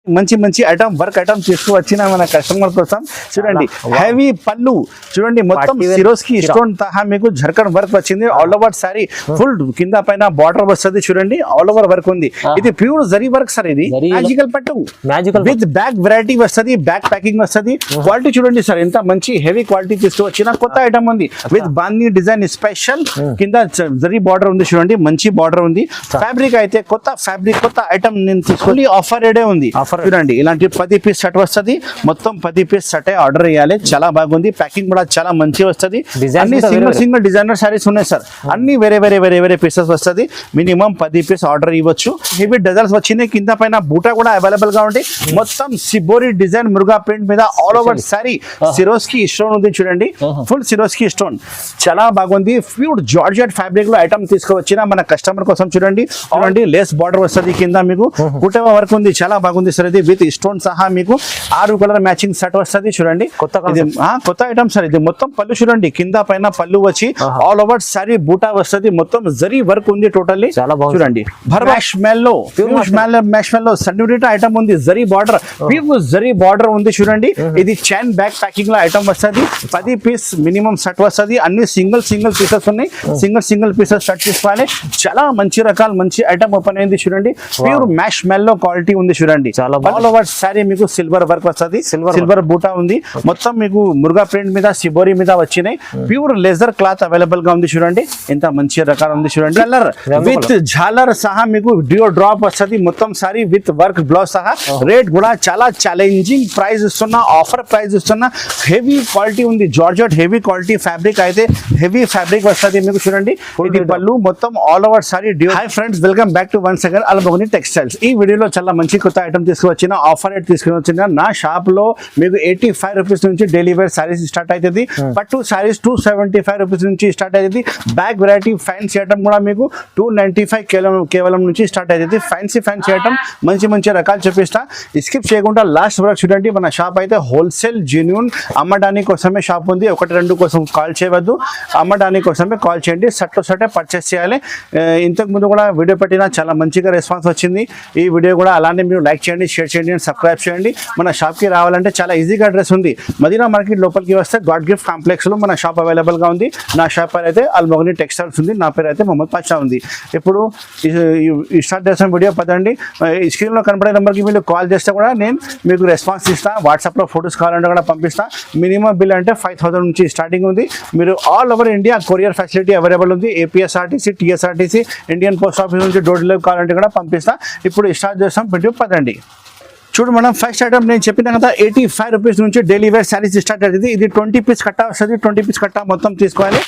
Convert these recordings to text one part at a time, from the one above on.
మంచి మంచి item work item తీసుకువచ్చిన మన కస్టమర్ కోసం చూడండి హెవీ పళ్ళు చూడండి మొత్తం సిరోస్ కి స్టోన్ తహా మీకు జర్కన్ వర్క్ వచ్చింది ఆల్ ఓవర్ సారీ ఫుల్ కింద పైన బార్డర్ వస్తుంది చూడండి ఆల్ ఓవర్ వర్క్ ఉంది ఇది ప్యూర్ జరీ వర్క్ సార్ ఇది మ్యాజికల్ పట్టు విత్ బ్యాక్ వెరైటీ వస్తుంది బ్యాక్ ప్యాకింగ్ వస్తుంది క్వాలిటీ చూడండి సార్ ఎంత మంచి హెవీ క్వాలిటీ తీసుకువచ్చిన కొత్త ఐటమ్ ఉంది విత్ బాందీ డిజైన్ స్పెషల్ కింద జరీ బార్డర్ ఉంది చూడండి మంచి బార్డర్ ఉంది ఫ్యాబ్రిక్ అయితే కొత్త ఫ్యాబ్రిక్ కొత్త ఐటమ్ నేను తీసుకొని ఆఫర్ రేడే ఉంది చూడండి ఇలాంటి 10 పీస్ షర్ట్ వస్తుంది మొత్తం 10 పీస్ షర్ట్ ఆర్డర్ చేయాలి చాలా బాగుంది ప్యాకింగ్ కూడా చాలా మంచి వస్తుంది అన్ని సింగిల్ డిజైనర్ సారీస్ ఉన్నాయి సార్ అన్ని వేరే పీసెస్ వస్తుంది మినిమం 10 పీస్ ఆర్డర్ ఇవ్వచ్చు హెవీ డజల్స్ వచ్చినాయి కింద పైన బూటా కూడా అవైలబుల్ గా ఉంది మొత్తం సిబోరి డిజైన్ మురుగా ప్రింట్ మీద ఆల్ ఓవర్ సారీ సిరోస్ కి స్టోన్ ఉంది చూడండి ఫుల్ సిరోస్ కి స్టోన్ చాలా బాగుంది ప్యూర్ జార్జెట్ ఫ్యాబ్రిక్ లో ఐటమ్ తీసుకువచ్చిన మన కస్టమర్ కోసం చూడండి లేస్ బార్డర్ వస్తుంది కింద మీకు కుటవ వర్క్ ఉంది చాలా బాగుంది సార్ ఇది విత్ స్టోన్ సహా మీకు 6 కలర్ మ్యాచింగ్ సెట్ వస్తుంది చూడండి కొత్త ఐటమ్ సార్ ఇది మొత్తం పళ్ళు చూడండి కింద పైన పళ్ళు వచ్చి ఆల్ ఓవర్ సారీ బూటా వస్తుంది మొత్తం జరీ వర్క్ ఉంది టోటల్లీ చూడండి మ్యాష్ మెల్లో సన్నిట ఐటమ్ ఉంది జరీ బార్డర్ జరీ బార్డర్ ఉంది చూడండి ఇది చైన్ బ్యాక్ ప్యాకింగ్ లో ఐటమ్ వస్తుంది 10 పీస్ మినిమం సెట్ వస్తుంది అన్ని సింగిల్ పీసెస్ ఉన్నాయి సింగిల్ పీసెస్ సెట్ తీసుకోవాలి చాలా మంచి రకాల మంచి ఐటమ్ ఓపెన్ అయింది చూడండి ప్యూర్ మ్యాష్ మెల్లో క్వాలిటీ ఉంది చూడండి ఆల్ ఓవర్ సారీ మీకు సిల్వర్ వర్క్ వస్తుంది సిల్వర్ బూటా ఉంది మొత్తం మీకు మురుగా ప్రింట్ మీద సిబోరి మీద వచ్చినాయి ప్యూర్ లెజర్ క్లాత్ అవైలబుల్ గా ఉంది చూడండి ఎంత మంచి రకాలు ఉంది చూడండి కలర్ విత్ జాలర్ సహా మీకు డియో డ్రాప్ వస్తుంది మొత్తం సారీ విత్ వర్క్ బ్లౌజ్ సహా రేట్ కూడా చాలా ఛాలెంజింగ్ ప్రైస్ ఇస్తున్నా ఆఫర్ ప్రైస్ ఇస్తున్నా హెవీ క్వాలిటీ ఉంది జార్జెట్ హెవీ క్వాలిటీ ఫ్యాబ్రిక్ అయితే హెవీ ఫ్యాబ్రిక్ వస్తుంది మీకు చూడంండి ఇది పళ్ళు మొత్తం all over sari dew hi friends welcome back to once again Almogani textiles ఈ వీడియోలో చాలా మంచి కొత్త ఐటమ్ తీసుకువచ్చిన ఆఫర్ రేట్ తీసుకుని వచ్చిన నా షాప్ లో మీకు 85 రూపీస్ నుంచి డైలీ వేర్ సారీస్ స్టార్ట్ అవుతుంది పట్టు సారీస్ 275 రూపీస్ నుంచి స్టార్ట్ అవుతుంది బ్యాక్ వెరైటీ ఫ్యాన్సీ ఐటమ్ కూడా మీకు 295 కేవలం నుంచి స్టార్ట్ అవుతుంది ఫ్యాన్సీ ఐటమ్ మంచి రకాలు చూపిస్తా స్కిప్ చేయకుండా లాస్ట్ వరకు చూడండి మన షాప్ అయితే హోల్సేల్ జెన్యూన్ అమ్మడానికి కోసమే షాప్ ఉంది 1-2 కోసం కాల్ చేయవద్దు అమ్మడానికి కోసమే కాల్ చేయండి సట్టే పర్చేస్ చేయాలి ఇంతకు ముందు కూడా వీడియో పెట్టినా చాలా మంచిగా రెస్పాన్స్ వచ్చింది ఈ వీడియో కూడా అలానే మీరు లైక్ చేయండి షేర్ చేయండి సబ్స్క్రైబ్ చేయండి మన షాప్కి రావాలంటే చాలా ఈజీగా అడ్రస్ ఉంది మదీనా మార్కెట్ లోపలికి వస్తే గాడ్ గిఫ్ట్ కాంప్లెక్స్ లో మన షాప్ అవైలబుల్ గా ఉంది నా షాప్ పేరు అయితే అల్మోగని టెక్స్టైల్స్ ఉంది నా పేరు అయితే మొహమ్మద్ పాషా ఉంది ఇప్పుడు స్టార్ట్ చేసిన వీడియో పదండి స్క్రీన్ లో కనపడే నెంబర్కి మీరు కాల్ చేస్తే కూడా నేను మీకు రెస్పాన్స్ ఇస్తా వాట్సాప్ లో ఫొటోస్ కావాలంటే కూడా పంపిస్తా మినిమం బిల్ అంటే 5,000 నుంచి స్టార్టింగ్ ఉంది మీరు all over India courier facility available ఉంది APSRTC TSRTC Indian post office నుంచి డోర్ డెలివరీ కావాలంటే కూడా పంపిస్తా ఇప్పుడు స్టార్ట్ చేస్తాం వీడియో పదండి చూడు మనం ఫస్ట్ ఐటమ్ నేను చెప్పిన కదా 85 రూపీస్ నుంచి డైలీ వేర్ సారీస్ స్టార్ట్ అవుతుంది ఇది 20 పీస్ కట్ట వస్తుంది 20 పీస్ కట్ట మొత్తం తీసుకోవాలి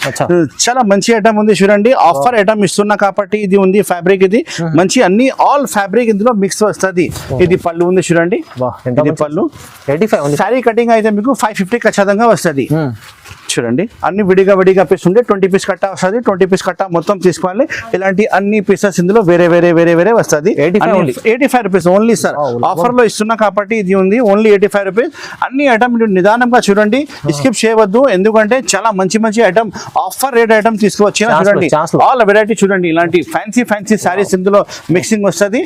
చాలా మంచి ఐటమ్ ఉంది చూడండి ఆఫర్ ఐటమ్ ఇస్తున్నా కాబట్టి ఇది ఉంది ఫ్యాబ్రిక్ ఇది మంచి అన్ని ఆల్ ఫ్యాబ్రిక్ ఇందులో మిక్స్ వస్తుంది ఇది పళ్ళు ఉంది చూడండి ఇది పళ్ళు 85 సారీ కటింగ్ అయితే మీకు 550 ఖచ్చితంగా వస్తుంది చూడండి అన్ని విడిగా పీస్ ఉంటే 20 పీస్ కట్ట వస్తుంది 20 పీస్ కట్ట మొత్తం తీసుకోవాలి ఇలాంటి అన్ని పీసెస్ ఇందులో వేరే వస్తుంది 85 రూపీస్ ఓన్లీ సార్ ఆఫర్ లో ఇస్తున్నా కాబట్టి ఇది ఉంది ఓన్లీ 85 రూపీస్ అన్ని ఐటమ్ నిదానంగా చూడండి స్కిప్ చేయవద్దు ఎందుకంటే చాలా మంచి ఐటమ్ ఆఫర్ రేట్ ఐటమ్ తీసుకువచ్చిన చూడండి ఆల్ వెరైటీ చూడండి ఇలాంటి ఫ్యాన్సీ సారీస్ ఇందులో మిక్సింగ్ వస్తుంది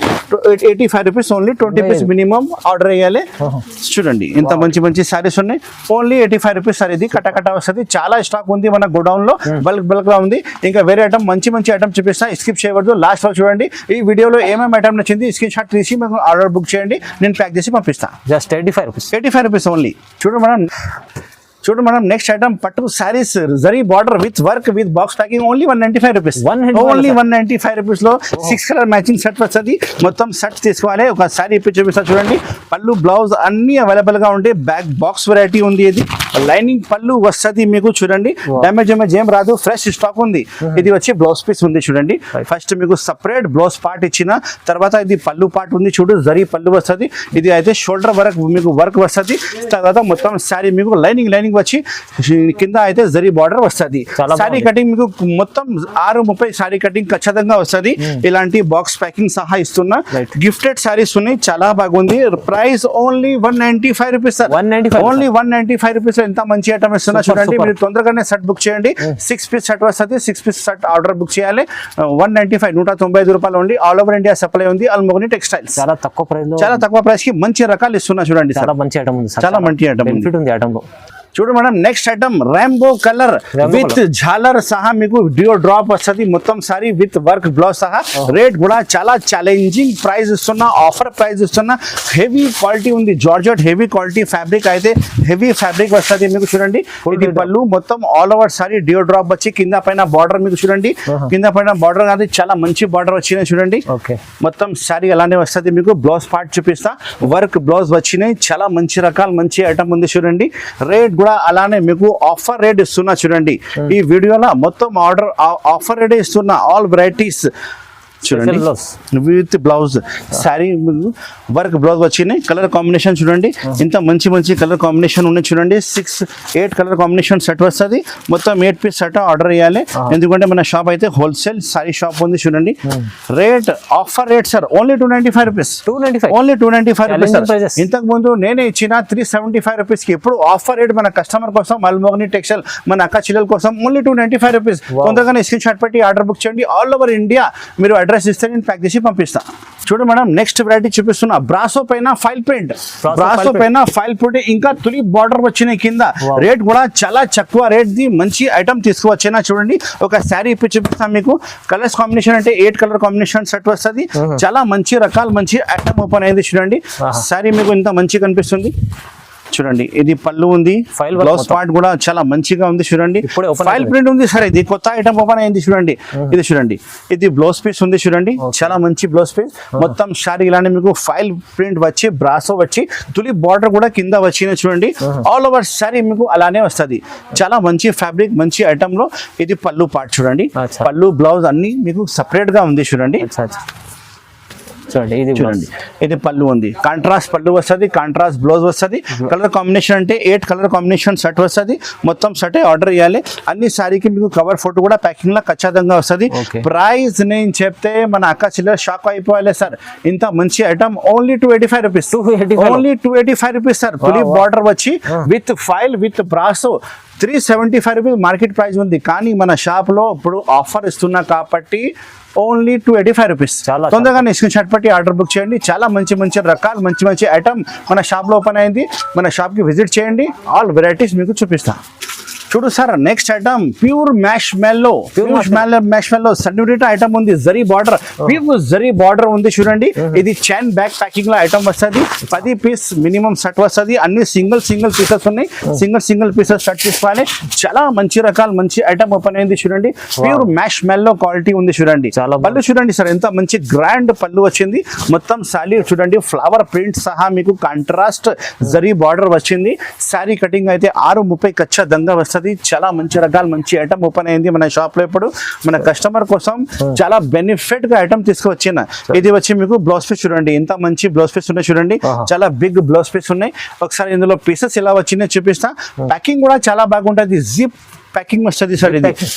85 rupees only 20 piece minimum order చేయాలి చూడండి ఇంత మంచి సారీస్ ఉన్నాయి ఓన్లీ 85 రూపీస్ సార్ ఇది కట్ట వస్తుంది చాలా స్టాక్ ఉంది మన గోడౌన్ లో బల్క్ గా ఉంది ఇంకా వేరే ఐటమ్ మంచి ఐటమ్ చూపిస్తా స్కిప్ చేయవద్దు లాస్ట్ వరకు చూడండి ఈ వీడియోలో ఏమేమి ఐటమ్ నచ్చింది స్క్రీన్ షాట్ తీసి మీకు ఆర్డర్ బుక్ చేయండి నేను ప్యాక్ చేసి పంపిస్తా జస్ట్ 85 రూపీస్ ఓన్లీ చూడు మనం నెక్స్ట్ ఐటమ్ పట్టు saris zari border with work with box packing only 195 rupees only 195 rupees లో 6 కలర్ మ్యాచింగ్ సెట్ వస్తుంది మొత్తం సెట్ తీసుకోవాలి ఒక సారీ ఇప్పి చూపిస్తా చూడండి పళ్ళు బ్లౌజ్ అన్ని అవైలబుల్ గా ఉంటాయి బ్యాక్ బాక్స్ వెరైటీ ఉంది ఇది లైనింగ్ పళ్ళు వస్తుంది మీకు చూడండి డ్యామేజ్ ఏం రాదు ఫ్రెష్ స్టాక్ ఉంది ఇది వచ్చి బ్లౌజ్ పీస్ ఉంది చూడండి ఫస్ట్ మీకు సపరేట్ బ్లౌజ్ పార్ట్ ఇచ్చిన తర్వాత ఇది పళ్ళు పార్ట్ ఉంది చూడు జరీ పళ్ళు వస్తుంది ఇది అయితే షోల్డర్ వరకు మీకు వర్క్ వస్తుంది తర్వాత మొత్తం సారీ మీకు లైనింగ్ వచ్చి కింద అయితే జరీ బార్డర్ వస్తుంది సారీ కటింగ్ మీకు మొత్తం 6:30 సారీ కటింగ్ ఖచ్చితంగా వస్తుంది ఇలాంటి బాక్స్ ప్యాకింగ్ సహా ఇస్తున్నా గిఫ్టెడ్ సారీస్ ఉన్నాయి చాలా బాగుంది price only 195 rupees only 195 rupees ఇంత మంచి ఐటమ్ ఇస్తున్నా చూడండి. మీరు తొందరగానే సెట్ బుక్ చేయండి. 6 పీస్ సెట్ వస్తుంది. 6 పీస్ సెట్ ఆర్డర్ బుక్ చేయాలి. 195 195 రూపాయలు ఉంది. ఆల్ ఓవర్ ఇండియా సప్లై ఉంది. అల్మోగని టెక్స్టైల్స్ చాలా తక్కువ ప్రైస్ కి మంచి రకాలు ఇస్తున్నా చూడండి. చాలా మంచి ఐటమ్ ఉంది, చాలా మంచి ఐటమ్ ఉంది ఐటమ్ లో. చూడు madam, next item rainbow colour with జాలర్ సహా మీకు డియో డ్రాప్ వస్తుంది. మొత్తం సారీ విత్ వర్క్ బ్లౌజ్ సహా. రేట్ కూడా చాలా ఛాలెంజింగ్ ప్రైస్ ఇస్తున్నా, ఆఫర్ ప్రైస్ ఇస్తున్నా. హెవీ క్వాలిటీ ఉంది, జార్జెట్ హెవీ క్వాలిటీ ఫ్యాబ్రిక్ అయితే హెవీ ఫ్యాబ్రిక్ వస్తుంది మీకు చూడండి. ఇది పళ్ళు మొత్తం all over sari dew drop వచ్చి కింద పైన బార్డర్ మీకు చూడండి. కింద పైన బార్డర్ కాదు, చాలా మంచి బార్డర్ వచ్చినాయి చూడండి. మొత్తం సారీ అలానే వస్తుంది మీకు. బ్లౌజ్ పార్ట్ చూపిస్తా, వర్క్ బ్లౌజ్ వచ్చినాయి. చాలా మంచి రకాల మంచి ఐటమ్ ఉంది చూడండి. రేట్ కూడా అలానే మీకు ఆఫర్ రేట్ ఇస్తున్నా చూడండి. ఈ వీడియోలో మొత్తం ఆర్డర్ ఆఫర్ రేట్ ఇస్తున్నా. ఆల్ వెరైటీస్ చూడండి with blouse sorry work blouse వచ్చినాయి. కలర్ కాంబినేషన్ చూడండి, ఇంత మంచి మంచి కలర్ కాంబినేషన్ ఉన్నాయి చూడండి. 6-8 కలర్ కాంబినేషన్ సెట్ వస్తుంది. మొత్తం 8 పీస్ సెట్ ఆర్డర్ చేయాలి, ఎందుకంటే మన షాప్ అయితే హోల్సేల్ సారీ షాప్ ఉంది చూడండి. Rate offer rate sir only 295 rupees. Only 295 rupees. ఇంతకు ముందు నేనే ఇచ్చిన 375 రూపీస్ కి. ఇప్పుడు ఆఫర్ రేట్ మన కస్టమర్ కోసం, అల్మోగని టెక్స్టైల్ మన అక్క చెల్లెల కోసం ఓన్లీ 295 రూపీస్. తొందరగానే స్క్రీన్ షాట్ పెట్టి ఆర్డర్ బుక్ చేయండి. ఆల్ ఓవర్ ఇండియా మీరు అడ్రస్ ఇస్తే నేను ప్యాక్ చేసి పంపిస్తా. చూడు మేడం, నెక్స్ట్ వెరైటీ చూపిస్తున్నా. బ్రాసో పైన ఫైల్ ప్రింట్, బ్రాసో పైన ఫైల్ ప్రింట్ ఇంకా తులి బార్డర్ వచ్చినాయి కింద. రేట్ కూడా చాలా తక్కువ రేట్ ది మంచి ఐటమ్ తీసుకువచ్చినా చూడండి. ఒక శారీ ఇప్పి చూపిస్తాను మీకు. కలర్స్ కాంబినేషన్ అంటే 8 కలర్ కాంబినేషన్ సెట్ వస్తుంది. చాలా మంచి రకాల మంచి ఐటమ్ ఓపెన్ అయింది చూడండి. శారీ మీకు ఇంత మంచి కనిపిస్తుంది చూడండి. ఇది పళ్ళు ఉంది, బ్లౌజ్ పార్ట్ కూడా చాలా మంచిగా ఉంది చూడండి. ఫైల్ ప్రింట్ ఉంది సార్. ఇది కొత్త ఐటమ్ ఓపెన్ అయింది చూడండి. ఇది చూడండి, ఇది బ్లౌజ్ పీస్ ఉంది చూడండి. చాలా మంచి బ్లౌజ్ పీస్. మొత్తం శారీ ఇలానే మీకు ఫైల్ ప్రింట్ వచ్చి బ్రాసో వచ్చి తులి బార్డర్ కూడా కింద వచ్చిన చూడండి. ఆల్ ఓవర్ శారీ మీకు అలానే వస్తుంది. చాలా మంచి ఫ్యాబ్రిక్ మంచి ఐటమ్ లో. ఇది పళ్ళు పార్ట్ చూడండి. పళ్ళు బ్లౌజ్ అన్ని మీకు సపరేట్ గా ఉంది చూడండి. చూడండి, ఇది పళ్ళు ఉంది. కాంట్రాస్ట్ పళ్ళు వస్తుంది, కాంట్రాస్ట్ బ్లౌజ్ వస్తుంది. కలర్ కాంబినేషన్ అంటే 8 కలర్ కాంబినేషన్ సెట్ వస్తుంది. మొత్తం సెట్ ఆర్డర్ చేయాలి. అన్ని సారీకి మీకు కవర్ ఫోటో కూడా ప్యాకింగ్ లో ఖచ్చితంగా వస్తుంది. ప్రైస్ నేను చెప్తే మన అక్క చిల్లర షాక్ అయిపోవాలి సార్. ఇంత మంచి item only 285 rupees. Only 285 rupees sir. పులి బార్డర్ వచ్చి with file with brasso 375 rupees market price ఉంది. కానీ మన షాప్ లో ఇప్పుడు ఆఫర్ ఇస్తున్నా కాబట్టి ఓన్లీ 285 రూపీస్. తొందరగా స్క్రీన్ షాట్ పెట్టి ఆర్డర్ బుక్ చేయండి. చాలా మంచి మంచి రకాలు మంచి మంచి ఐటమ్ మన షాప్ లో ఓపెన్ అయింది. మన షాప్ కి విజిట్ చేయండి. ఆల్ వెరైటీస్ మీకు చూపిస్తా. చూడు sir, next item pure mash మెల్లో. మ్యాష్ మెల్లో సన్నిట ఐటమ్ ఉంది. Zari border, pure zari border ఉంది చూడండి. ఇది చైన్ బ్యాక్ ప్యాకింగ్ లో ఐటమ్ వస్తుంది. 10 పీస్ మినిమం సెట్ వస్తుంది. అన్ని సింగిల్ పీసెస్ ఉన్నాయి. సింగిల్ పీసెస్ సెట్ తీసుకోవాలి. చాలా మంచి రకాల మంచి ఐటమ్ ఓపెన్ అయింది చూడండి. ప్యూర్ మ్యాష్ మెల్లో క్వాలిటీ ఉంది చూడండి. పళ్ళు చూడండి సార్, ఎంత మంచి గ్రాండ్ పళ్ళు వచ్చింది. మొత్తం శారీ చూడండి, ఫ్లవర్ ప్రింట్ సహా మీకు కాంట్రాస్ట్ జరీ బార్డర్ వచ్చింది. శారీ కటింగ్ అయితే 6:30 ఖచ్చితంగా వస్తుంది. చాలా మంచి రకాల మంచి ఐటమ్ ఓపెన్ అయింది మన షాప్ లో. ఇప్పుడు మన కస్టమర్ కోసం చాలా బెనిఫిట్ గా ఐటమ్ తీసుకువచ్చిన. ఇది వచ్చి మీకు బ్లౌజ్ పీస్ చూడండి. ఇంత మంచి బ్లౌజ్ పీస్ ఉన్నాయి చూడండి. చాలా బిగ్ బ్లౌజ్ పీస్ ఉన్నాయి. ఒకసారి ఇందులో పీసెస్ ఎలా వచ్చినాయో చూపిస్తా. ప్యాకింగ్ కూడా చాలా బాగుంటుంది. జిప్ ప్యాకింగ్ వస్తుంది సార్. ఇది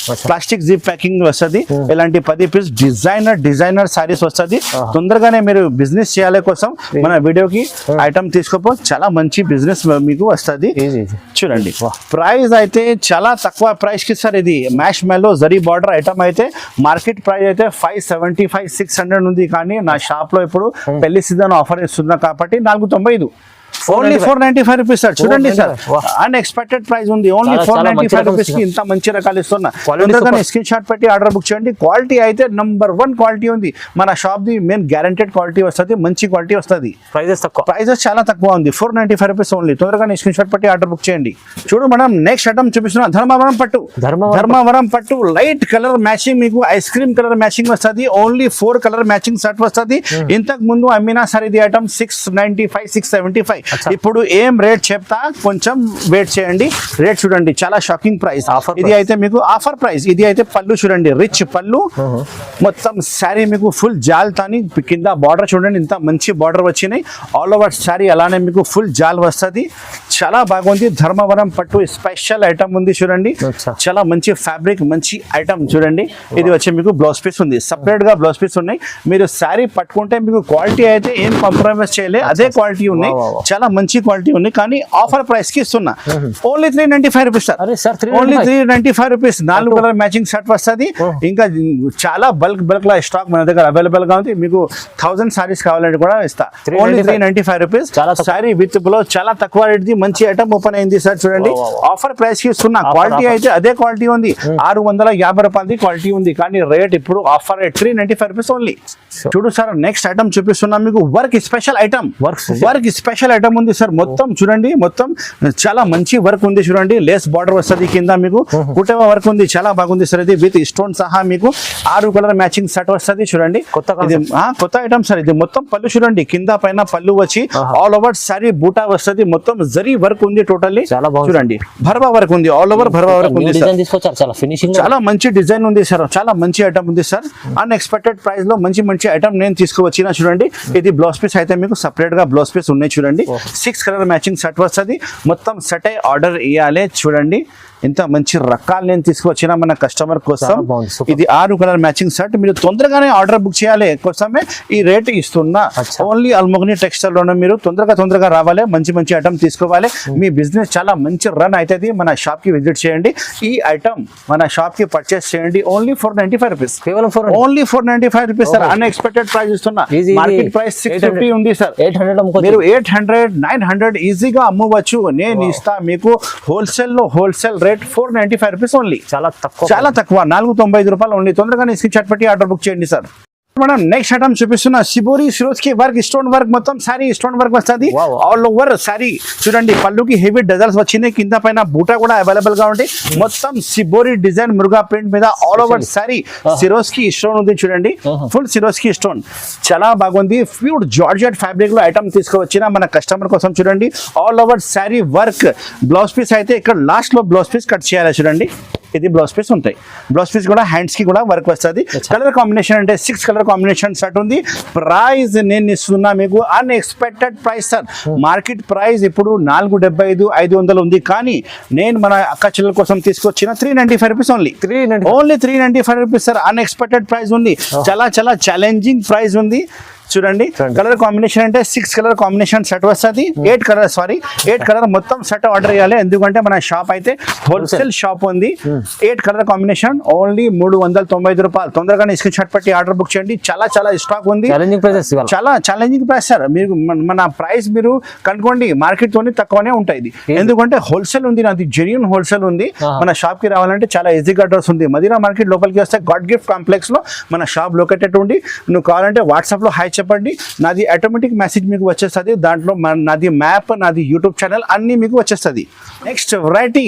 ప్లాస్టిక్ జిప్ ప్యాకింగ్ వస్తుంది. ఇలాంటి 10 పీస్ డిజైనర్ సారీస్ వస్తుంది. తొందరగానే మీరు బిజినెస్ చేయాలి కోసం మన వీడియోకి ఐటమ్ తీసుకోపో. చాలా మంచి బిజినెస్ మీకు వస్తుంది చూడండి. ప్రైస్ అయితే చాలా తక్కువ ప్రైస్ కి సార్. ఇది మ్యాష్ మెల్లో జరీ బార్డర్ ఐటమ్ అయితే మార్కెట్ ప్రైస్ అయితే 575-600 ఉంది. కానీ నా షాప్ లో ఇప్పుడు పెళ్లి సీజన్ ఆఫర్ ఇస్తున్నా కాబట్టి 495. Only 495 rupees sir. చూడండి సార్, అన్ఎక్స్పెక్టెడ్ ప్రైస్ ఉంది. ఓన్లీ 495 రూపీస్ కి ఇంత మంచి రకాలు ఇస్తున్నా. స్క్రీన్ షాట్ పెట్టి ఆర్డర్ బుక్ చేయండి. క్వాలిటీ అయితే నంబర్ 1 క్వాలిటీ ఉంది. మన shop the main guaranteed quality వస్తుంది. మంచి క్వాలిటీ వస్తుంది. ప్రైజెస్ చాలా తక్కువ ఉంది. 495 రూపీస్ ఓన్లీ. తొందరగా స్క్రీన్ షాట్ పెట్టి ఆర్డర్ బుక్ చేయండి. చూడు మనం నెక్స్ట్ ఐటమ్ చూపిస్తున్నా. ధర్మవరం పట్టు లైట్ కలర్ మ్యాచింగ్ మీకు ఐస్ క్రీమ్ కలర్ మ్యాచింగ్ వస్తుంది. ఓన్లీ 4 కలర్ మ్యాచింగ్ సెట్ వస్తుంది. ఇంతకు ముందు అమ్మినా సార్ ఇది ఐటమ్ 695-675. ఇప్పుడు ఏం రేట్ చెప్తా, కొంచెం వెయిట్ చేయండి. రేట్ చూడండి, చాలా షాకింగ్ ప్రైస్. ఇది అయితే మీకు ఆఫర్ ప్రైస్. ఇది అయితే పళ్ళు చూడండి, రిచ్ పళ్ళు. మొత్తం శారీ మీకు ఫుల్ జాల్ తాని కింద బార్డర్ చూడండి. ఇంత మంచి బార్డర్ వచ్చినాయి. ఆల్ ఓవర్ శారీ అలానే మీకు ఫుల్ జాల్ వస్తుంది. చాలా బాగుంది. ధర్మవరం పట్టు స్పెషల్ ఐటమ్ ఉంది చూడండి. చాలా మంచి ఫ్యాబ్రిక్ మంచి ఐటమ్ చూడండి. ఇది వచ్చి మీకు బ్లౌజ్ పీస్ ఉంది. సపరేట్ గా బ్లౌజ్ పీస్ ఉన్నాయి. మీరు శారీ పట్టుకుంటే మీకు క్వాలిటీ అయితే ఏం కాంప్రమైజ్ చేయలే, అదే క్వాలిటీ ఉన్నాయి. చాలా చాలా మంచి క్వాలిటీ ఉంది కానీ ఆఫర్ ప్రైస్ కి ఇస్తున్నా ఓన్లీ 395 రూపీస్ సార్. అరే sir only 395 rupees 4 colour matching shirt వస్తుంది. ఇంకా చాలా బల్క్ లా స్టాక్ మన దగ్గర అవైలబుల్ గా ఉంది. మీకు 1000 సారీస్ కావాలంటే కూడా ఇస్తా. Only 395 rupees sorry with blouse. చాలా తక్కువ రేట్ ది మంచి ఐటమ్ ఓపెన్ అయింది సార్. చూడండి ఆఫర్ ప్రైస్ కి ఇస్తున్నా. క్వాలిటీ అయితే అదే క్వాలిటీ ఉంది. 650 రూపాయలది క్వాలిటీ ఉంది కానీ రేట్ ఇప్పుడు ఆఫర్ రేట్ 395 రూపీస్ ఓన్లీ. చూడు సార్ నెక్స్ట్ ఐటమ్ చూపిస్తున్నా మీకు. Work special item. Work special item ఉంది సార్. మొత్తం చూడండి మొత్తం చాలా మంచి వర్క్ ఉంది. చూడండి లేస్ బార్డర్ వస్తుంది కింద మీకు కుటేవా వర్క్ ఉంది. చాలా బాగుంది సార్. ఇది విత్ స్టోన్ సహా మీకు 6 కలర్ మ్యాచింగ్ సెట్ వస్తుంది. చూడండి కొత్త ఐటమ్ సార్. ఇది మొత్తం పళ్ళు చూడండి కింద పైన పళ్ళు వచ్చి ఆల్ ఓవర్ సారీ బూటా వస్తుంది. మొత్తం జరీ వర్క్ ఉంది టోటల్లీ. చూడండి భర్వా వర్క్ ఉంది. ఆల్ ఓవర్ భర్వా వర్క్ ఉంది సార్. చాలా మంచి డిజైన్ ఉంది సార్. చాలా మంచి ఐటమ్ ఉంది సార్. అన్ఎక్స్పెక్టెడ్ ప్రైస్ లో మంచి ఐటమ్ నేను తీసుకువచ్చిన. చూడండి ఇది బ్లౌజ్ పీస్ అయితే మీకు సపరేట్ గా బ్లౌజ్ పీస్ ఉన్నాయి. చూడండి 6 కలర్ మ్యాచింగ్ సెట్ వస్తుంది. మొత్తం సెట్ అయి ఆర్డర్ ఇవ్వాలి. చూడండి ఇంత మంచి రకాలు నేను తీసుకువచ్చిన మన కస్టమర్ కోసం. ఇది 6 కలర్ మ్యాచింగ్ సెట్. మీరు తొందరగానే ఆర్డర్ బుక్ చేయాలి కోసమే ఈ రేట్ ఇస్తున్నా. ఓన్లీ అల్మోగ్ని టెక్స్టైల్ లోనే మీరు తొందరగా రావాలి. మంచి ఐటమ్ తీసుకోవాలి. మీ బిజినెస్ చాలా మంచి రన్ అవుతుంది. మన షాప్ కి విజిట్ చేయండి. ఈ ఐటమ్ మన షాప్ కి పర్చేస్ చేయండి. Only 495 rupees. Only 495 rupees sir. Unexpected price ఇస్తున్నా. మార్కెట్ ప్రైస్ 650 ఉంది సార్. మీరు 800 900 ఈజీగా అమ్మవచ్చు. నేను ఇస్తా మీకు హోల్సేల్ రేట్ 495 రూపీస్ ఓన్లీ. చాలా తక్కువ 495 రూపాయలు ఓన్లీ. తొందరగానే స్క్రీన్ షాట్ పెట్టి ఆర్డర్ బుక్ చేయండి సార్. మనం నెక్స్ట్ ఐటమ్ చూపిస్తున్నా. Shibori Swarovski work stone work. మొత్తం సారీ స్టోన్ వర్క్ వస్తుంది. ఆల్ ఓవర్ సారీ చూడండి పళ్ళుకి హెవీ డజల్స్ వచ్చినాయి. కింద పైన బూటా కూడా అవైలబుల్ గా ఉంది. మొత్తం సిబోరి డిజైన్ మురుగా ప్రింట్ మీద all over sari Swarovski stone ఉంది. చూడండి ఫుల్ సిరోస్కి స్టోన్ చాలా బాగుంది. ప్యూర్ జార్జెట్ ఫ్యాబ్రిక్ లో ఐటమ్ తీసుకువచ్చిన మన కస్టమర్ కోసం. చూడండి all over sari work. Blouse piece అయితే ఇక్కడ లాస్ట్ లో బ్లౌజ్ పీస్ కట్ చేయాలి. చూడండి ఇది బ్లౌజ్ పీస్ ఉంటాయి. బ్లౌజ్ పీస్ కూడా హ్యాండ్స్ కి కూడా వర్క్ వస్తుంది. కలర్ కాంబినేషన్ అంటే 6 కలర్ కాంబినేషన్ సెట్ ఉంది. ప్రైస్ నేను ఇస్తున్నా మీకు unexpected price sir. Market price ఇప్పుడు 475 500 ఉంది కానీ నేను మన అక్క చెల్లెల కోసం తీసుకొచ్చిన 395 rupees only. Only 395 rupees sir. Unexpected price ఉంది. చాలా ఛాలెంజింగ్ ప్రైస్ ఉంది. చూడండి కలర్ కాంబినేషన్ అంటే 6 కలర్ కాంబినేషన్ సెట్ వస్తుంది. 8 కలర్ మొత్తం సెట్ ఆర్డర్ చేయాలి. ఎందుకంటే మన షాప్ అయితే హోల్సేల్ షాప్ ఉంది. 8 కలర్ కాంబినేషన్ ఓన్లీ 395 రూపాయలు. తొందరగానే స్క్రీన్ షాట్ పెట్టి ఆర్డర్ బుక్ చేయండి. చాలా స్టాక్ ఉంది. చాలా ఛాలెంజింగ్ ప్రైస్ సార్. మీరు మన ప్రైస్ మీరు కనుక్కోండి. మార్కెట్ తోని తక్కువనే ఉంటుంది. ఎందుకంటే హోల్సేల్ ఉంది. నాది జెన్యూన్ హోల్సేల్ ఉంది. మన షాప్ కి రావాలంటే చాలా ఈజీగా అడ్రస్ ఉంది. మదీనా మార్కెట్ లోపలికి వస్తే గాడ్ గిఫ్ట్ కాంప్లెక్స్ లో మన షాప్ లొకేటెడ్ ఉంది. నువ్వు కావాలంటే వాట్సాప్ లో హాయ్ చెప్పండి. నాది ఆటోమేటిక్ మెసేజ్ మీకు వచ్చేస్తుంది. దాంట్లో నాది మ్యాప్, నాది యూట్యూబ్ ఛానల్ అన్ని మీకు వచ్చేస్తుంది. నెక్స్ట్ వెరైటీ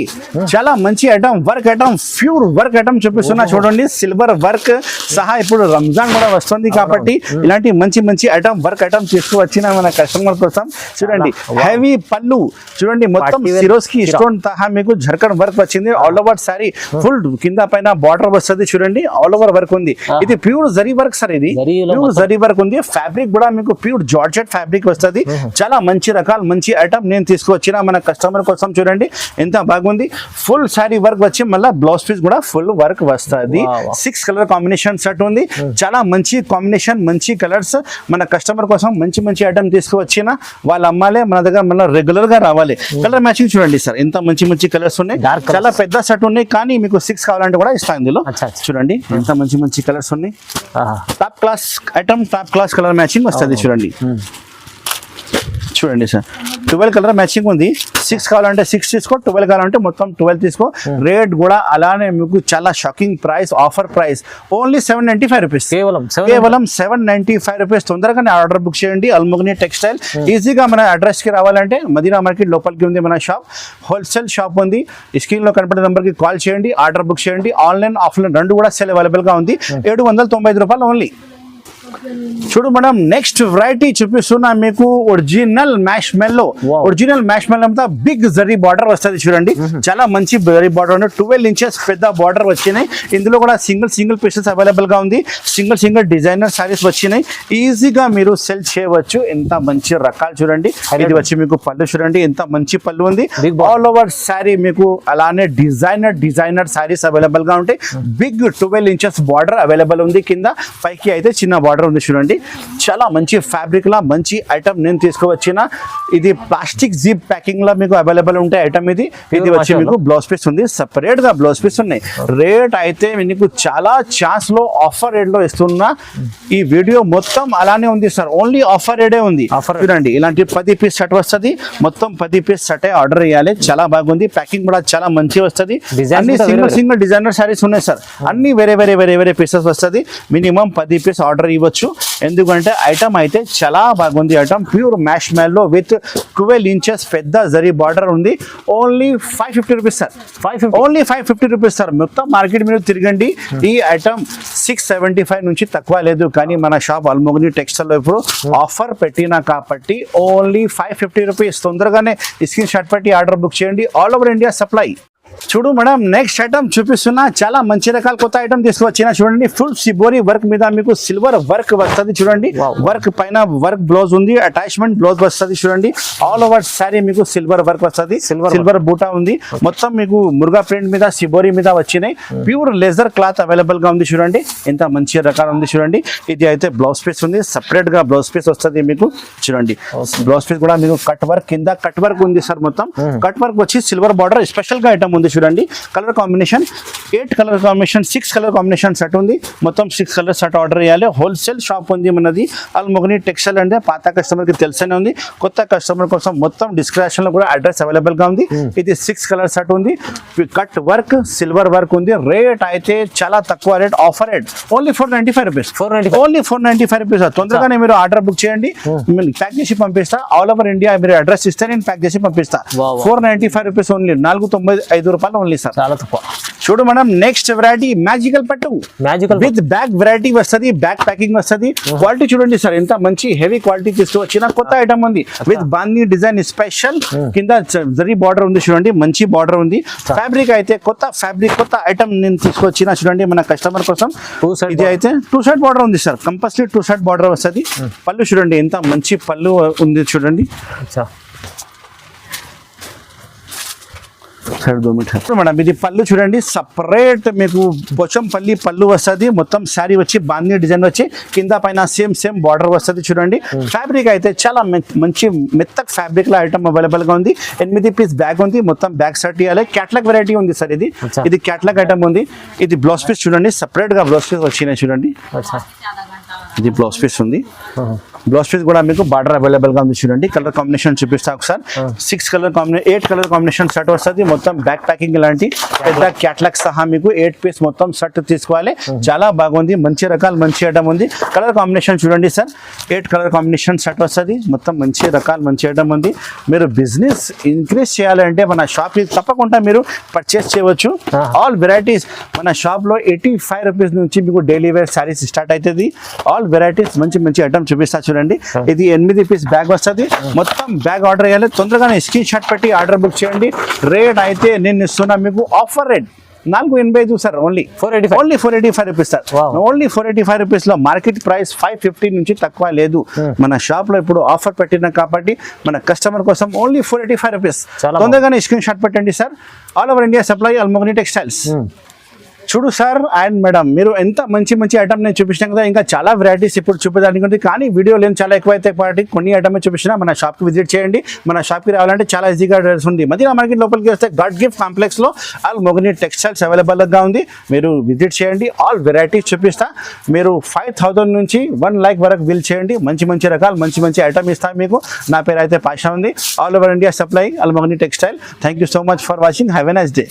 చాలా మంచి item work item pure work item చూపిస్తున్నా. చూడండి సిల్వర్ వర్క్ సహా. ఇప్పుడు రంజాన్ కూడా వస్తుంది కాబట్టి ఇలాంటి మంచి ఐటమ్ వర్క్ ఐటమ్ తీసుకువచ్చిన మన కస్టమర్ కోసం. చూడండి హెవీ పళ్ళు. చూడండి మొత్తం సిరోస్కి స్టోన్ సహా మీకు జర్కన్ వర్క్ వచ్చింది. ఆల్ ఓవర్ సారీ ఫుల్ కింద పైన బార్డర్ వస్తుంది. చూడండి ఆల్ ఓవర్ వర్క్ ఉంది. ఇది ప్యూర్ జరీ వర్క్ సార్. ఇది ప్యూర్ జరీ వర్క్ ఉంది. ఫ్యాబ్రిక్ కూడా మీకు ప్యూర్ జార్జెట్ ఫ్యాబ్రిక్ వస్తుంది. చాలా మంచి రకాలు మంచి ఐటమ్ నేను తీసుకువచ్చిన మన కస్టమర్ కోసం. చూడండి ఎంత బాగుంది. ఫుల్ సారీ వర్క్ వచ్చి మళ్ళీ బ్లౌజ్ పీస్ కూడా ఫుల్ వర్క్ వస్తుంది. 6 కలర్ కాంబినేషన్ సెట్ ఉంది. చాలా మంచి కాంబినేషన్ మంచి కలర్స్ మన కస్టమర్ కోసం మంచి ఐటమ్ తీసుకువచ్చిన వాళ్ళ అమ్మాలే మన దగ్గర మళ్ళీ రెగ్యులర్ గా రావాలి. కలర్ మ్యాచింగ్ చూడండి సార్ ఎంత మంచి కలర్స్ ఉన్నాయి. చాలా పెద్ద సెట్ ఉన్నాయి కానీ మీకు 6 కావాలంటే కూడా ఇస్తాను ఇందులో. చూడండి ఎంత మంచి కలర్స్ ఉన్నాయి. Top class item top class colour matching వస్తుంది. చూడండి సార్ 12 కలర్ మ్యాచింగ్ ఉంది. 6 కావాలంటే 6 తీసుకో. 12 కావాలంటే మొత్తం 12 తీసుకో. రేట్ కూడా అలానే మీకు చాలా shocking price. Offer price only 795 rupees. కేవలం 795 రూపీస్. తొందరగానే ఆర్డర్ బుక్ చేయండి. అల్మోగ్ని టెక్స్టైల్ ఈజీగా మన అడ్రస్ కి రావాలంటే మదీనా మార్కెట్ లోపలికి ఉంది మన షాప్. హోల్సేల్ షాప్ ఉంది. స్క్రీన్ లో కనపడే నెంబర్ కి కాల్ చేయండి. ఆర్డర్ బుక్ చేయండి. ఆన్లైన్ ఆఫ్లైన్ రెండు కూడా సేల్ అవైలబుల్ గా ఉంది. 795 రూపాయలు ఓన్లీ. చూడు మేడం నెక్స్ట్ వెరైటీ చూపిస్తున్నా మీకు. ఒరిజినల్ మ్యాష్ మెల్లో అంతా బిగ్ జరీ బార్డర్ వస్తుంది. చూడండి చాలా మంచి జరీ బార్డర్ ఉంది. 12 ఇంచెస్ పెద్ద బార్డర్ వచ్చినాయి. ఇందులో కూడా సింగిల్ పీసెస్ అవైలబుల్ గా ఉంది. సింగిల్ డిజైనర్ సారీస్ వచ్చినాయి. ఈజీగా మీరు సెల్ చేయవచ్చు. ఎంత మంచి రకాలు చూడండి. ఇది వచ్చి మీకు పళ్ళు చూడండి ఎంత మంచి పళ్ళు ఉంది. ఆల్ ఓవర్ సారీ మీకు అలానే డిజైనర్ సారీస్ అవైలబుల్ గా ఉంటాయి. బిగ్ 12 ఇంచెస్ బార్డర్ అవైలబుల్ ఉంది. కింద పైకి అయితే చిన్న బార్డర్ బార్డర్ ఉంది చూడండి, చాలా మంచి ఫ్యాబ్రిక్ లా మంచి ఐటమ్ నేను తీసుకువచ్చిన. ఇది ప్లాస్టిక్ జిప్ ప్యాకింగ్ లా మీకు అవైలబుల్ ఉంటాయి ఐటమ్. ఇది వచ్చి మీకు బ్లౌజ్ పీస్ ఉంది, సెపరేట్ గా బ్లౌజ్ పీస్ ఉన్నాయి. రేట్ అయితే మీకు చాలా ఛాన్స్ లో ఆఫర్ రేట్ లో ఇస్తున్నా. ఈ వీడియో మొత్తం అలానే ఉంది సార్, ఓన్లీ ఆఫర్ రేటే ఉంది. చూడండి ఇలాంటి 10 పీస్ సెట్ వస్తుంది, మొత్తం 10 పీస్ సెట్ ఆర్డర్ చేయాలి. చాలా బాగుంది, ప్యాకింగ్ కూడా చాలా మంచిగా వస్తుంది. అన్ని సింగిల్ డిజైనర్ సారీస్ ఉన్నాయి సార్, అన్ని వేరే పీసెస్ వస్తుంది. మినిమం 10 పీస్ ఆర్డర్ ఇవ్వచ్చు, ఎందుకంటే ఐటమ్ అయితే చాలా బాగుంది. ఐటమ్ ప్యూర్ మ్యాష్ మ్యాల్లో విత్ 12 ఇంచెస్ పెద్ద జరీ బార్డర్ ఉంది. Only 550 rupees sir, only 550 rupees sir. మొత్తం మార్కెట్ మీద తిరగండి, ఈ ఐటమ్ 675 నుంచి తక్కువ లేదు. కానీ మన షాప్ అల్మోగ్ని టెక్స్టైల్ లో ఇప్పుడు ఆఫర్ పెట్టినా కాబట్టి ఓన్లీ 550 రూపీస్. తొందరగానే స్క్రీన్ షాట్ పెట్టి ఆర్డర్ బుక్ చేయండి. All over India supply. చూడు మేడం, నెక్స్ట్ ఐటమ్ చూపిస్తున్నా, చాలా మంచి రకాల కొత్త ఐటమ్ తీసుకువచ్చిన. చూడండి ఫుల్ సిబోరి వర్క్ మీద మీకు సిల్వర్ వర్క్ వస్తుంది. చూడండి వర్క్ పైన వర్క్ బ్లౌజ్ ఉంది, అటాచ్మెంట్ బ్లౌజ్ వస్తుంది. చూడండి ఆల్ ఓవర్ సారీ మీకు సిల్వర్ వర్క్ వస్తుంది, సిల్వర్ బూటా ఉంది. మొత్తం మీకు మురుగా ప్రింట్ మీద సిబోరి మీద వచ్చినాయి. ప్యూర్ లెజర్ క్లాత్ అవైలబుల్ గా ఉంది. చూడండి ఎంత మంచి రకాలు ఉంది. చూడండి ఇది అయితే బ్లౌజ్ పీస్ ఉంది, సపరేట్ గా బ్లౌజ్ పీస్ వస్తుంది మీకు. చూడండి బ్లౌజ్ పీస్ కూడా మీకు కట్ వర్క్ కింద కట్ వర్క్ ఉంది సార్. మొత్తం కట్ వర్క్ వచ్చి సిల్వర్ బార్డర్ స్పెషల్ గా ఐటమ్ ఉంది. చూడండి colour combination 8 colour combination 6 colour combination set ఉంది. మొత్తం 6 కలర్ సెట్ ఆర్డర్ చేయాలి. హోల్సేల్ షాప్ ఉంది మనది అల్మోగ్ని టెక్స్టైల్. అంటే పాత కస్టమర్ కి తెలిసనే ఉంది, కొత్త కస్టమర్ కోసం మొత్తం డిస్క్రిప్షన్ లో కూడా అడ్రస్ అవైలబుల్ గా ఉంది. ఇది 6 కలర్ సెట్ ఉంది, కట్ వర్క్ సిల్వర్ వర్క్ ఉంది. రేట్ అయితే చాలా తక్కువ rate, offer rate only 495 rupees, only 495 rupees. తొందరగానే మీరు ఆర్డర్ బుక్ చేయండి, ప్యాక్ చేసి పంపిస్తా. ఆల్ ఓవర్ ఇండియా మీరు అడ్రస్ ఇస్తే నేను ప్యాక్ చేసి పంపిస్తా. 495 రూపీస్ ఓన్లీ, 495 రూపాయలు ఓన్లీ సార్, చాలా తక్కువ. చూడు మనం నెక్స్ట్ వెరైటీ మ్యాజికల్ పట్టు విత్ బ్యాగ్ వెరైటీ వస్తుంది, బ్యాగ్ ప్యాకింగ్ వస్తుంది. క్వాలిటీ చూడండి సార్, ఎంత మంచి హెవీ క్వాలిటీ తీసుకువచ్చిన కొత్త ఐటమ్ ఉంది. విత్ బాందీ డిజైన్ స్పెషల్ కింద జరీ బార్డర్ ఉంది. చూడండి మంచి బార్డర్ ఉంది. ఫ్యాబ్రిక్ అయితే కొత్త ఫ్యాబ్రిక్, కొత్త ఐటమ్ నేను తీసుకొచ్చిన. చూడండి మన కస్టమర్ కోసం ఇది అయితే 2 సైడ్ బార్డర్ ఉంది సార్, కంపల్సరీ 2 సైడ్ బార్డర్ వస్తుంది. పళ్ళు చూడండి ఎంత మంచి పళ్ళు ఉంది. చూడండి మేడం ఇది పళ్ళు చూడండి, సపరేట్ మీకు పోచంపల్లి పళ్ళు వస్తుంది. మొత్తం శారీ వచ్చి బాందీ డిజైన్ వచ్చి కింద పైన సేమ్ బార్డర్ వస్తుంది. చూడండి ఫ్యాబ్రిక్ అయితే చాలా మంచి మెత్తక్ ఫ్యాబ్రిక్ లా ఐటమ్ అవైలబుల్ గా ఉంది. 8 పీస్ బ్యాగ్ ఉంది, మొత్తం బ్యాగ్ సెట్ ఇవ్వాలి. క్యాట్లాగ్ వెరైటీ ఉంది సార్, ఇది క్యాట్లాగ్ ఐటమ్ ఉంది. ఇది బ్లౌజ్ పీస్ చూడండి, సపరేట్ గా బ్లౌజ్ పీస్ వచ్చినాయి. చూడండి ఇది బ్లౌజ్ పీస్ ఉంది. బ్లౌజ్ పీస్ కూడా మీకు బార్డర్ అవైలబుల్ గా ఉంది. చూడండి కలర్ కాంబినేషన్ చూపిస్తా ఒకసారి. 8 కలర్ కాంబినేషన్ సెట్ వస్తుంది. మొత్తం బ్యాక్ ప్యాకింగ్ లాంటి పెద్ద క్యాట్లాగ్ సహా మీకు 8 పీస్ మొత్తం సెట్ తీసుకోవాలి. చాలా బాగుంది, మంచి రకాలు మంచి ఐటమ్ ఉంది. కలర్ కాంబినేషన్ చూడండి సార్, 8 కలర్ కాంబినేషన్ సెట్ వస్తుంది. మొత్తం మంచి రకాలు మంచి ఐటమ్ ఉంది. మీరు బిజినెస్ ఇంక్రీజ్ చేయాలంటే మన షాప్ తప్పకుండా మీరు పర్చేస్ చేయవచ్చు. ఆల్ వెరైటీస్ మన షాప్ లో 85 రూపీస్ నుంచి మీకు డైలీ వేర్ సారీస్ స్టార్ట్ అవుతుంది. ఆల్ వెరైటీస్ మంచి ఐటమ్ చూపిస్తా. చూడండి ఇది 8 పీస్ బ్యాగ్ వస్తుంది. మొత్తం బ్యాగ్ ఆర్డర్ చేయాలి, తొందరగానే స్క్రీన్ షాట్ పెట్టి ఆర్డర్ బుక్ చేయండి. రేట్ అయితే నేను ఇస్తున్నా మీకు offer rate 485 sir, only 485 rupees sir. Only 485 rupees లో మార్కెట్ ప్రైస్ 550 నుంచి తక్కువ లేదు. మన షాప్ లో ఇప్పుడు ఆఫర్ పెట్టినా కాబట్టి మన కస్టమర్ కోసం ఓన్లీ 485 రూపీస్. తొందరగానే స్క్రీన్ షాట్ పెట్టండి sir. All over India supply Almogni textiles. చూడు సార్ అండ్ మేడం, మీరు ఎంత మంచి ఐటమ్ నేను చూపించాను కదా, ఇంకా చాలా వెరైటీస్ ఇప్పుడు చూపించడానికి ఉంది. కానీ వీడియో లేని చాలా ఎక్కువైతే కాబట్టి కొన్ని ఐటమ్ చూపించినా మన షాప్కి విజిట్ చేయండి. మన షాప్కి రావాలంటే చాలా ఈజీగా అడ్రస్ ఉంది. మదీనా మార్కెట్ లోపలికి వస్తే గాడ్ గిఫ్ట్ కాంప్లెక్స్ లో అల్మోగ్ని టెక్స్టైల్స్ అవైలబుల్ గా ఉంది. మీరు విజిట్ చేయండి, ఆల్ వెరైటీస్ చూపిస్తా. మీరు 5000 నుంచి 1 lakh వరకు బిల్ చేయండి. మంచి రకాలు మంచి ఐటమ్ ఇస్తాను మీకు. నా పేరు అయితే పాషా ఉంది. All over India supply అల్మోగ్ని textile. Thank you so much for watching. Have a nice day.